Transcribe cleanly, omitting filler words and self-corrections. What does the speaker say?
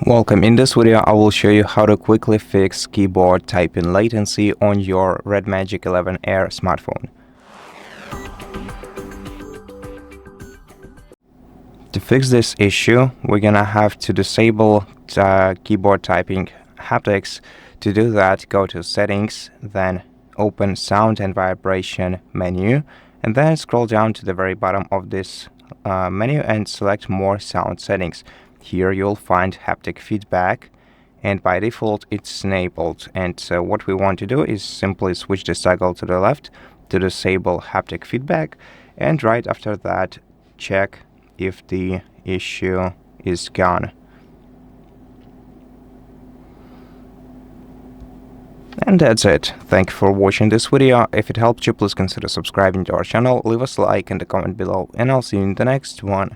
Welcome. In this video, I will show you how to quickly fix keyboard typing latency on your RedMagic 11 Air smartphone. To fix this issue, we're gonna have to disable keyboard typing haptics. To do that, go to Settings, then open Sound and Vibration menu, and then scroll down to the very bottom of this menu and select More Sound Settings. Here you'll find haptic feedback, and by default it's enabled. And what we want to do is simply switch this toggle to the left to disable haptic feedback, and right after that check if the issue is gone. And that's it. Thank you for watching this video. If it helped you, please consider subscribing to our channel, leave us a like and a comment below, and I'll see you in the next one.